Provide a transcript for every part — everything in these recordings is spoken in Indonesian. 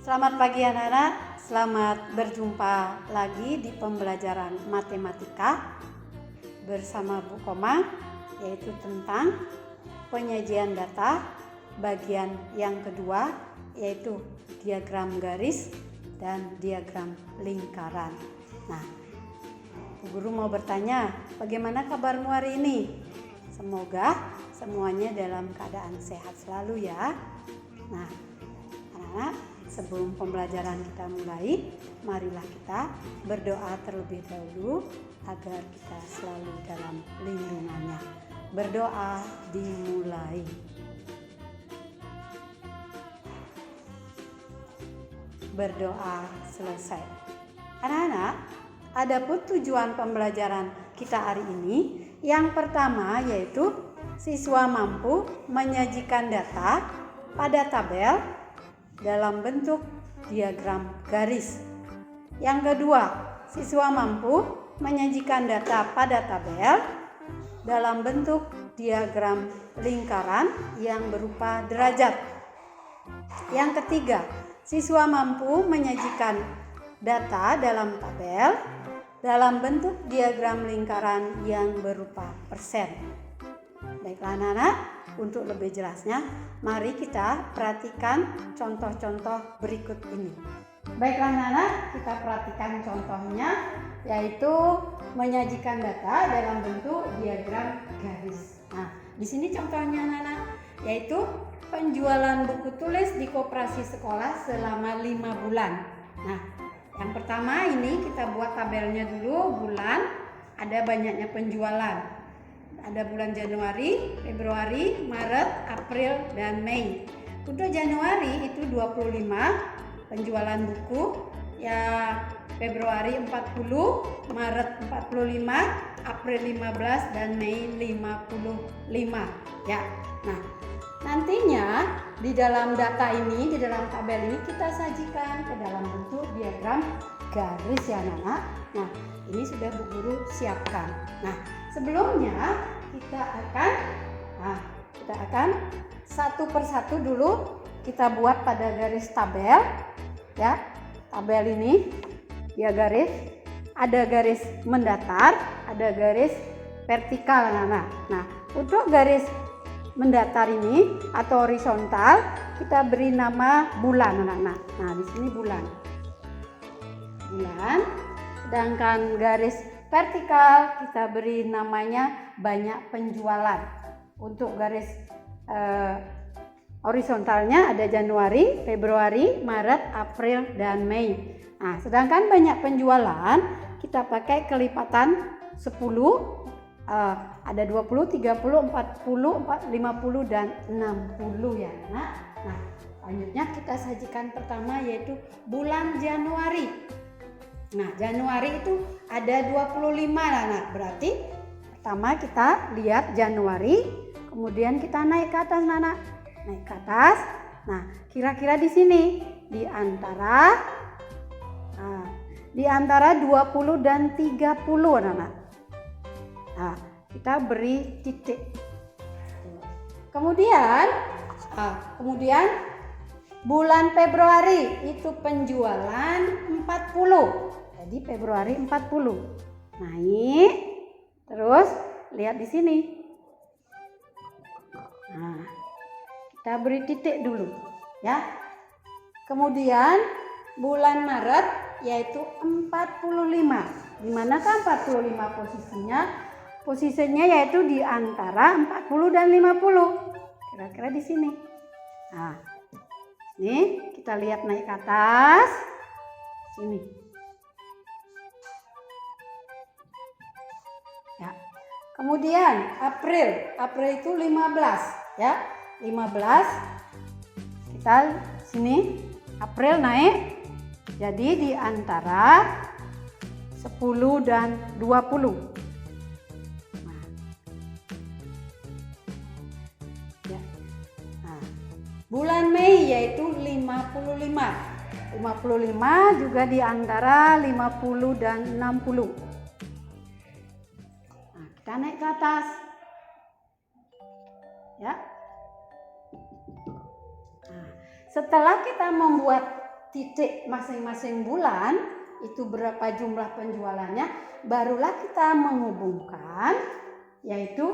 Selamat pagi anak-anak, selamat berjumpa lagi di pembelajaran matematika bersama Bu Komang, yaitu tentang penyajian data bagian yang kedua, yaitu diagram garis dan diagram lingkaran. Nah, Bu Guru mau bertanya, bagaimana kabarmu hari ini? Semoga semuanya dalam keadaan sehat selalu ya. Nah, anak-anak, sebelum pembelajaran kita mulai, marilah kita berdoa terlebih dahulu agar kita selalu dalam lindungannya. Berdoa dimulai. Berdoa selesai. Anak-anak, adapun tujuan pembelajaran kita hari ini, yang pertama yaitu siswa mampu menyajikan data pada tabel dalam bentuk diagram garis. Yang kedua, siswa mampu menyajikan data pada tabel dalam bentuk diagram lingkaran yang berupa derajat. Yang ketiga, siswa mampu menyajikan data dalam tabel dalam bentuk diagram lingkaran yang berupa persen. Baiklah anak-anak, untuk lebih jelasnya, mari kita perhatikan contoh-contoh berikut ini. Baiklah anak-anak, kita perhatikan contohnya, yaitu menyajikan data dalam bentuk diagram garis. Nah, di sini contohnya anak-anak, yaitu penjualan buku tulis di koperasi sekolah selama 5 bulan. Nah, yang pertama ini kita buat tabelnya dulu, bulan, ada banyaknya penjualan. Ada bulan Januari, Februari, Maret, April, dan Mei. Untuk Januari itu 25 penjualan buku, ya Februari 40, Maret 45, April 15, dan Mei 55. Ya. Nah, nantinya di dalam data ini, di dalam tabel ini kita sajikan ke dalam bentuk diagram garis ya anak-anak. Nah, ini sudah Bu Guru siapkan. Nah, sebelumnya kita akan satu persatu dulu kita buat pada garis tabel ya. Tabel ini ya garis, ada garis mendatar, ada garis vertikal anak-anak. Nah, untuk garis mendatar ini atau horizontal kita beri nama bulan anak-anak. Nah, di sini bulan. Sedangkan garis vertikal kita beri namanya banyak penjualan. Untuk garis horizontalnya ada Januari, Februari, Maret, April, dan Mei. Nah, sedangkan banyak penjualan kita pakai kelipatan 10, ada 20, 30, 40, 50, dan 60 ya nak. Nah, selanjutnya kita sajikan pertama yaitu bulan Januari. Nah, Januari itu ada 25 anak. Berarti pertama kita lihat Januari, kemudian kita naik ke atas anak. Naik ke atas. Nah, kira-kira di sini di antara 20 dan 30 anak. Nah, kita beri titik. Kemudian bulan Februari itu penjualan 40. Jadi Februari 40. Naik. Terus lihat di sini. Nah, kita beri titik dulu ya. Kemudian bulan Maret yaitu 45. Di manakah 45 posisinya? Posisinya yaitu di antara 40 dan 50. Kira-kira di sini. Nah, ini kita lihat naik ke atas. Sini. Ya. Kemudian April itu 15 ya. 15. Kita sini April naik. Jadi di antara 10 dan 20. Nah. Ya. Nah, bulan Mei yaitu 55. 55 juga di antara 50 dan 60. Nah, kita naik ke atas. Ya. Nah, setelah kita membuat titik masing-masing bulan itu berapa jumlah penjualannya, barulah kita menghubungkan, yaitu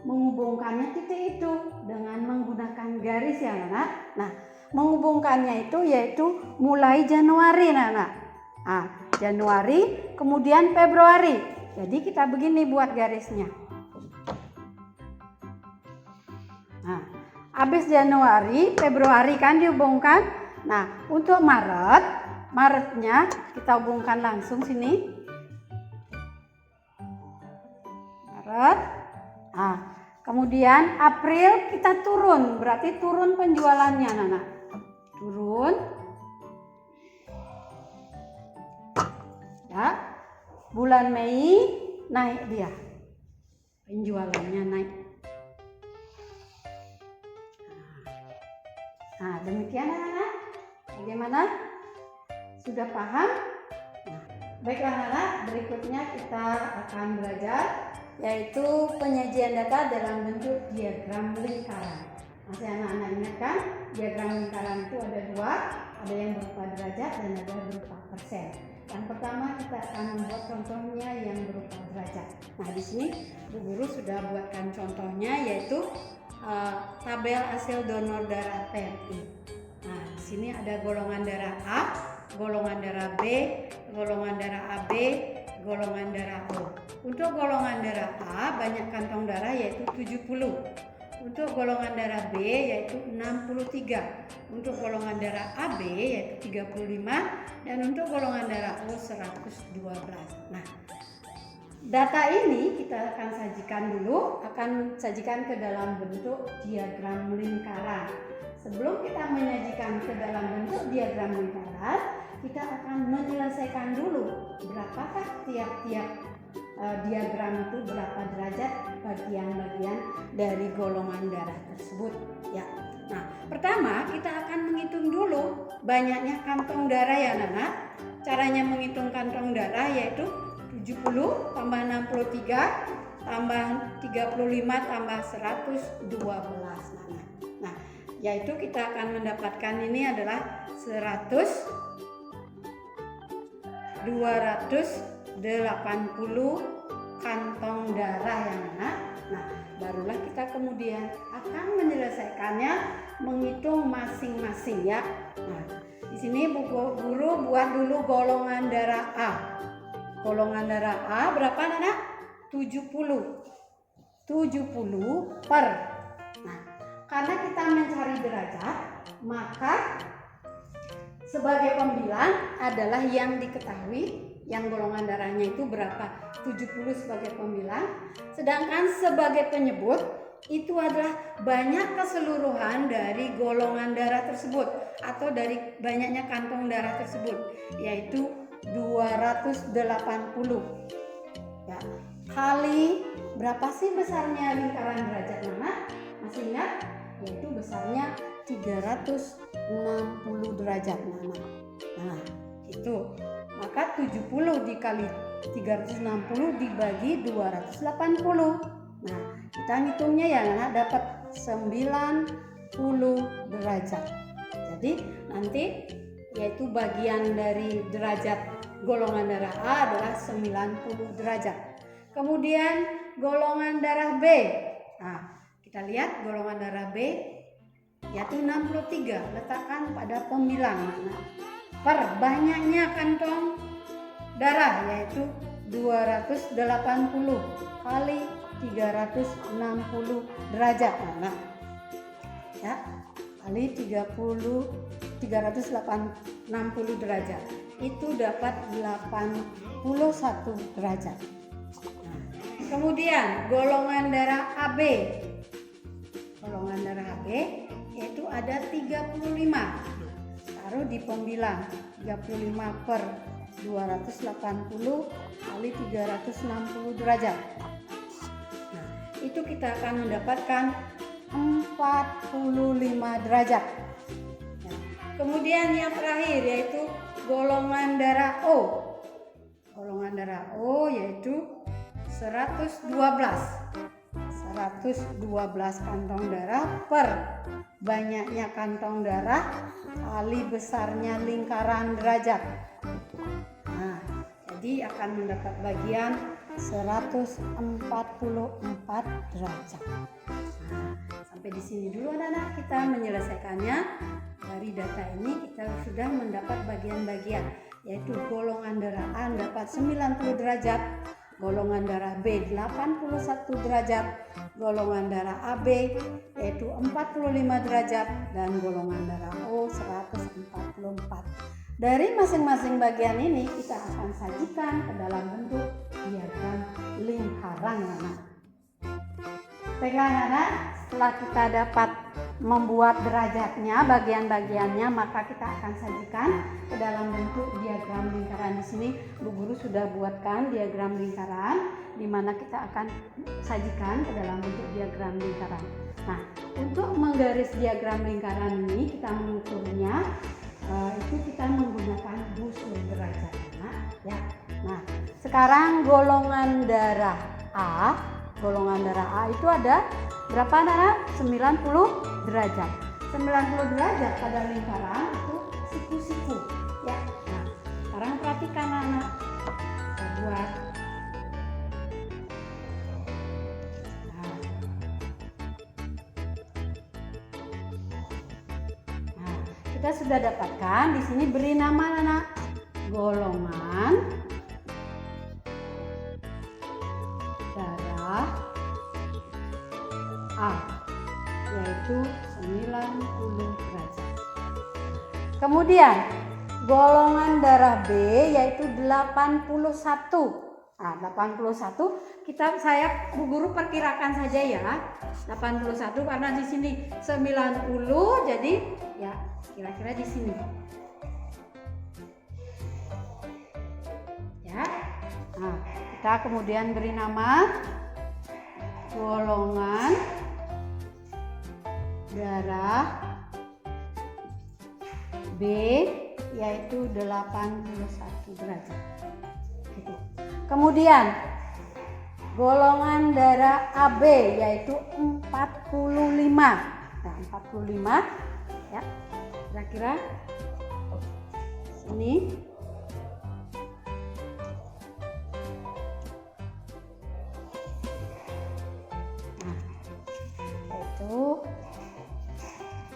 menghubungkannya titik itu dengan menggunakan garis ya anak. Nah, menghubungkannya itu yaitu mulai Januari anak. Nah, Januari kemudian Februari. Jadi kita begini buat garisnya. Nah, habis Januari, Februari kan dihubungkan. Nah, untuk Maretnya kita hubungkan langsung sini. Maret. Nah, kemudian April kita turun, berarti turun penjualannya anak. Turun. Ya. Bulan Mei naik dia. Penjualannya naik. Nah, demikian anak-anak. Bagaimana? Sudah paham? Nah, baiklah anak, berikutnya kita akan belajar yaitu penyajian data dalam bentuk diagram lingkaran. Masih anak-anak ingat kan? Diagram lingkaran itu ada dua, ada yang berupa derajat dan ada berupa persen. Yang pertama kita akan membuat contohnya yang berupa derajat. Nah, di sini Bu Guru sudah buatkan contohnya yaitu tabel hasil donor darah PMI. Nah, di sini ada golongan darah A, golongan darah B, golongan darah AB, golongan darah O. Untuk golongan darah A banyak kantong darah yaitu 70. Untuk golongan darah B yaitu 63. Untuk golongan darah AB yaitu 35 dan untuk golongan darah O 112. Nah, data ini kita akan sajikan ke dalam bentuk diagram lingkaran. Sebelum kita menyajikan ke dalam bentuk diagram lingkaran, kita akan menyelesaikan dulu berapakah tiap-tiap diagram itu, berapa derajat bagian-bagian dari golongan darah tersebut. Ya. Nah, pertama kita akan menghitung dulu banyaknya kantong darah ya anak. Caranya menghitung kantong darah yaitu 70 tambah 63 tambah 35 tambah 112. Nah, yaitu kita akan mendapatkan ini adalah 280 kantong darah yang anak. Nah, barulah kita kemudian akan menyelesaikannya menghitung masing-masing ya. Nah, di sini Bu Guru buat dulu golongan darah A. Golongan darah A berapa anak? 70 per. Nah, karena kita mencari derajat, maka sebagai pembilang adalah yang diketahui, yang golongan darahnya itu berapa, 70 sebagai pembilang. Sedangkan sebagai penyebut itu adalah banyak keseluruhan dari golongan darah tersebut atau dari banyaknya kantong darah tersebut, yaitu 280 ya, kali berapa sih besarnya lingkaran derajat anak? Masih ingat? Yaitu besarnya 360 derajat anak. Nah, itu maka 70 dikali 360 dibagi 280. Nah, kita ngitungnya ya anak, dapat 90 derajat. Jadi nanti yaitu bagian dari derajat golongan darah A adalah 90 derajat. Kemudian golongan darah B. Nah, kita lihat golongan darah B yaitu 63, letakkan pada pembilang. Nah, per banyaknya kantong darah yaitu 280 kali 360 derajat. Nah, ya, kali 360 derajat itu dapat 81 derajat. Nah, kemudian golongan darah AB. Golongan darah AB yaitu ada 35. Taruh di pembilang 35 per 280 kali 360 derajat. Nah, itu kita akan mendapatkan 45 derajat. Nah, kemudian yang terakhir yaitu golongan darah O. Golongan darah O yaitu 112 112 kantong darah per banyaknya kantong darah kali besarnya lingkaran derajat. Nah, jadi akan mendapat bagian 144 derajat. Nah, sampai di sini dulu anak-anak kita menyelesaikannya. Dari data ini kita sudah mendapat bagian-bagian, yaitu golongan darah A dapat 90 derajat, golongan darah B 81 derajat, golongan darah AB yaitu 45 derajat, dan golongan darah O 144. Dari masing-masing bagian ini kita akan sajikan ke dalam bentuk diagram lingkaran anak. Baiklah anak-anak, setelah kita dapat membuat derajatnya, bagian-bagiannya, maka kita akan sajikan ke dalam bentuk diagram lingkaran. Di sini Bu Guru sudah buatkan diagram lingkaran, di mana kita akan sajikan ke dalam bentuk diagram lingkaran. Nah, untuk menggaris diagram lingkaran ini kita mengukurnya itu kita menggunakan busur derajat. Ya. Nah, sekarang golongan darah A itu ada berapa anak? 90 derajat. 90 derajat pada lingkaran itu siku-siku, ya. Nah, sekarang perhatikan anak. Kita buat. Nah, kita sudah dapatkan di sini beri nama anak. Golongan darah A yaitu 90 derajat. Kemudian golongan darah B yaitu 81. Nah, 81 Bu Guru perkirakan saja ya. 81 karena di sini 90, jadi ya kira-kira di sini. Ya. Nah, kita kemudian beri nama golongan darah B yaitu 81 derajat. Gitu. Kemudian golongan darah AB yaitu 45. Nah, 45 ya. Kira-kira sini.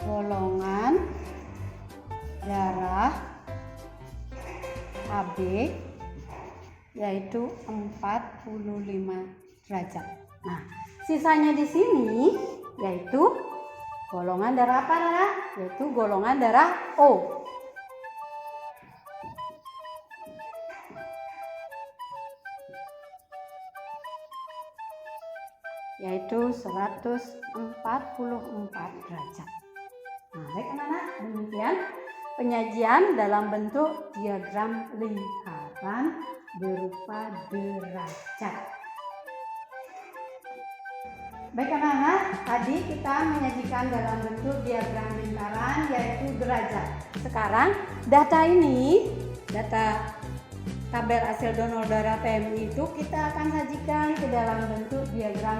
Golongan darah AB yaitu 45 derajat. Nah, sisanya di sini yaitu golongan darah apa, Nana? Yaitu golongan darah O. Yaitu 144 derajat. Nah, baik anak-anak, demikian penyajian dalam bentuk diagram lingkaran berupa derajat. Baik anak-anak, tadi kita menyajikan dalam bentuk diagram lingkaran yaitu derajat. Sekarang data ini, data tabel hasil donor darah PMI itu kita akan sajikan ke dalam bentuk diagram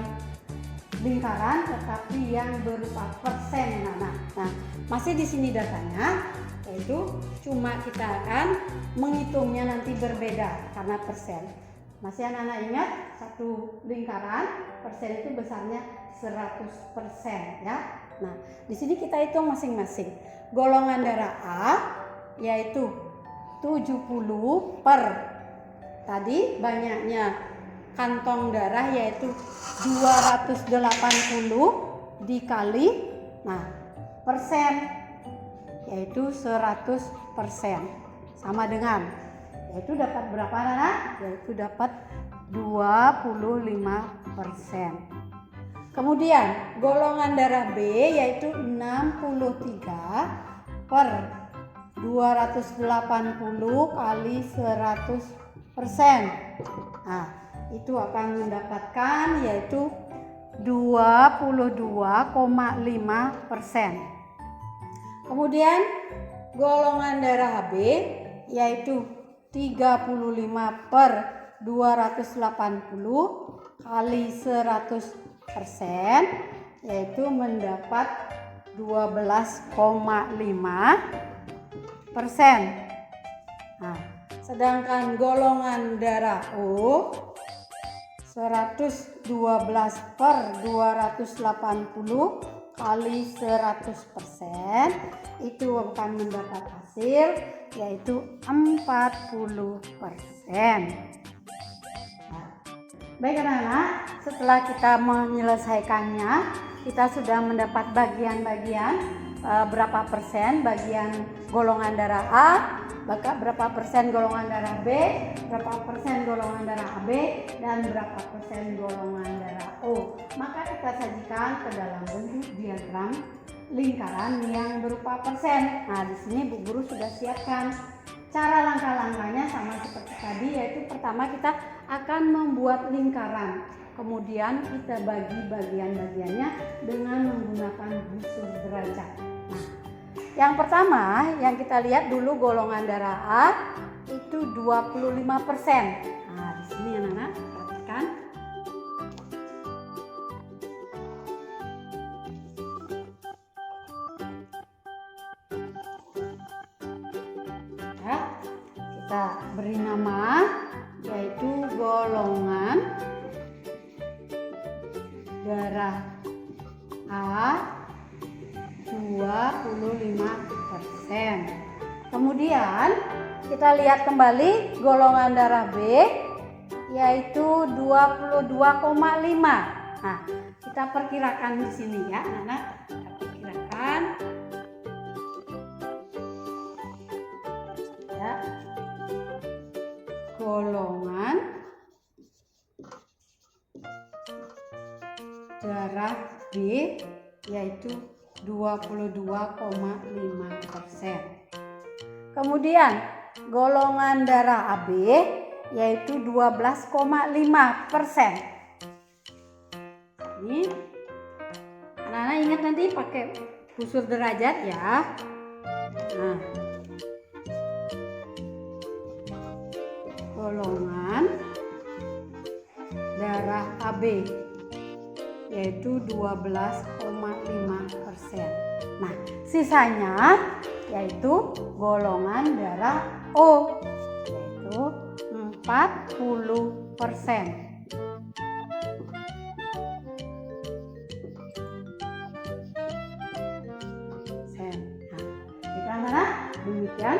lingkaran tetapi yang berupa persen anak. Nah, masih di sini datanya yaitu cuma kita akan menghitungnya nanti berbeda karena persen. Masih anak-anak ingat satu lingkaran persen itu besarnya 100% ya. Nah, di sini kita hitung masing-masing. Golongan darah A yaitu 70 per tadi banyaknya kantong darah yaitu 280 dikali persen yaitu 100%, sama dengan yaitu dapat berapa anak? Yaitu dapat 25%. Kemudian golongan darah B yaitu 63 per 280 kali 100%. Nah, itu akan mendapatkan yaitu 22,5%. Kemudian golongan darah B yaitu 35 per 280 kali 100%. persen, yaitu mendapat 12,5%. Nah, sedangkan golongan darah O 112/280 kali 100% itu akan mendapat hasil yaitu 40%. Nah, baik anak-anak, setelah kita menyelesaikannya, kita sudah mendapat bagian-bagian berapa persen bagian golongan darah A, berapa persen golongan darah B, berapa persen golongan darah AB, dan berapa persen golongan darah O. Maka kita sajikan ke dalam bentuk diagram lingkaran yang berupa persen. Nah, di sini Bu Guru sudah siapkan. Cara langkah-langkahnya sama seperti tadi, yaitu pertama kita akan membuat lingkaran. Kemudian kita bagi bagian-bagiannya dengan menggunakan busur derajat. Nah, yang pertama yang kita lihat dulu golongan darah A itu 25%. Nah, di sini anak-anak perhatikan. Ya, kita beri nama yaitu golongan darah A 25%. Kemudian kita lihat kembali golongan darah B yaitu 22,5. Nah, kita perkirakan di sini ya, anak-anak. Kita perkirakan ya, golongan darah B yaitu 22,5%. Kemudian golongan darah AB yaitu 12,5%. Ini anak-anak ingat nanti pakai busur derajat ya. Nah, golongan darah AB yaitu 12,5%. Nah, sisanya yaitu golongan darah O yaitu 40%. Nah, demikian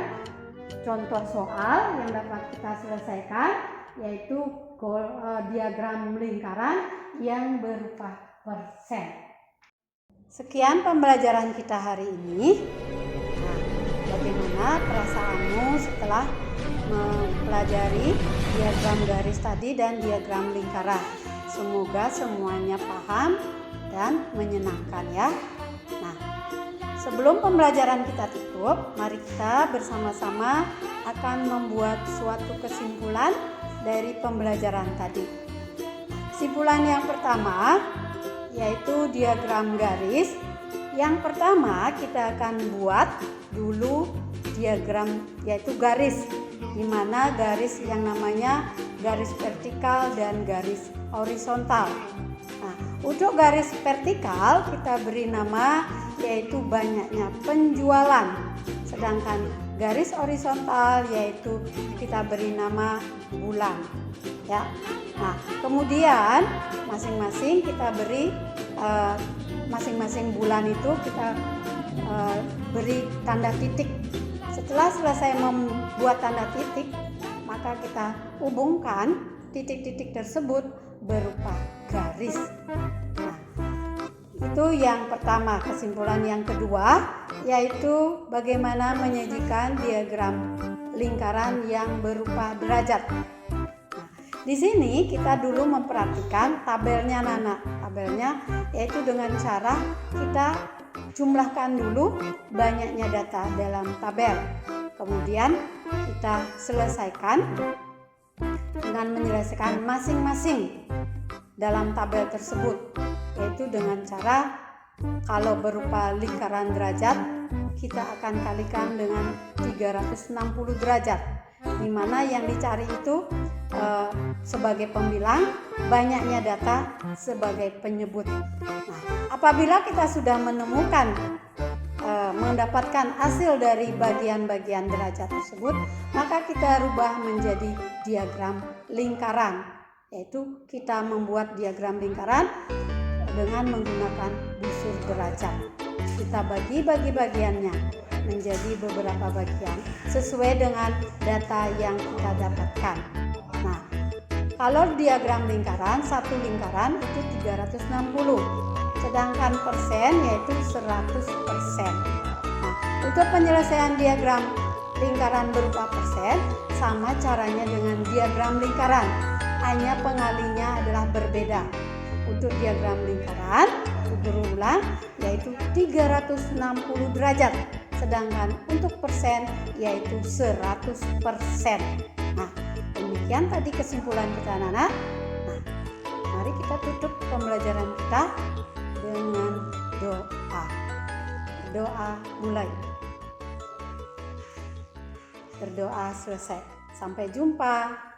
contoh soal yang dapat kita selesaikan, yaitu diagram lingkaran yang berupa persen. Sekian pembelajaran kita hari ini. Nah, bagaimana perasaanmu setelah mempelajari diagram garis tadi dan diagram lingkaran? Semoga semuanya paham dan menyenangkan ya. Nah, sebelum pembelajaran kita tutup, mari kita bersama-sama akan membuat suatu kesimpulan dari pembelajaran tadi. Kesimpulan yang pertama yaitu diagram garis. Yang pertama kita akan buat dulu diagram yaitu garis, di mana garis yang namanya garis vertikal dan garis horizontal. Nah, untuk garis vertikal kita beri nama yaitu banyaknya penjualan, sedangkan garis horizontal yaitu kita beri nama bulan ya. Nah, kemudian masing-masing kita beri masing-masing bulan itu kita beri tanda titik. Setelah selesai membuat tanda titik, maka kita hubungkan titik-titik tersebut berupa garis. Nah, itu yang pertama. Kesimpulan yang kedua yaitu bagaimana menyajikan diagram lingkaran yang berupa derajat. Nah, di sini kita dulu memperhatikan tabelnya Nana. Tabelnya yaitu dengan cara kita jumlahkan dulu banyaknya data dalam tabel. Kemudian kita selesaikan dengan menyelesaikan masing-masing dalam tabel tersebut, yaitu dengan cara kalau berupa lingkaran derajat kita akan kalikan dengan 360 derajat, di mana yang dicari itu sebagai pembilang, banyaknya data sebagai penyebut. Nah, apabila kita sudah menemukan mendapatkan hasil dari bagian-bagian derajat tersebut, maka kita rubah menjadi diagram lingkaran, yaitu kita membuat diagram lingkaran dengan menggunakan busur derajat. Kita bagi-bagi bagiannya menjadi beberapa bagian sesuai dengan data yang kita dapatkan. Nah, kalau diagram lingkaran, satu lingkaran itu 360, sedangkan persen yaitu 100%. Nah, untuk penyelesaian diagram lingkaran berupa persen sama caranya dengan diagram lingkaran, hanya pengalinya adalah berbeda. Untuk diagram lingkaran berulang yaitu 360 derajat, sedangkan untuk persen yaitu 100%. Nah, demikian tadi kesimpulan kita, anak-anak. Nah, mari kita tutup pembelajaran kita dengan doa. Doa mulai. Berdoa selesai. Sampai jumpa.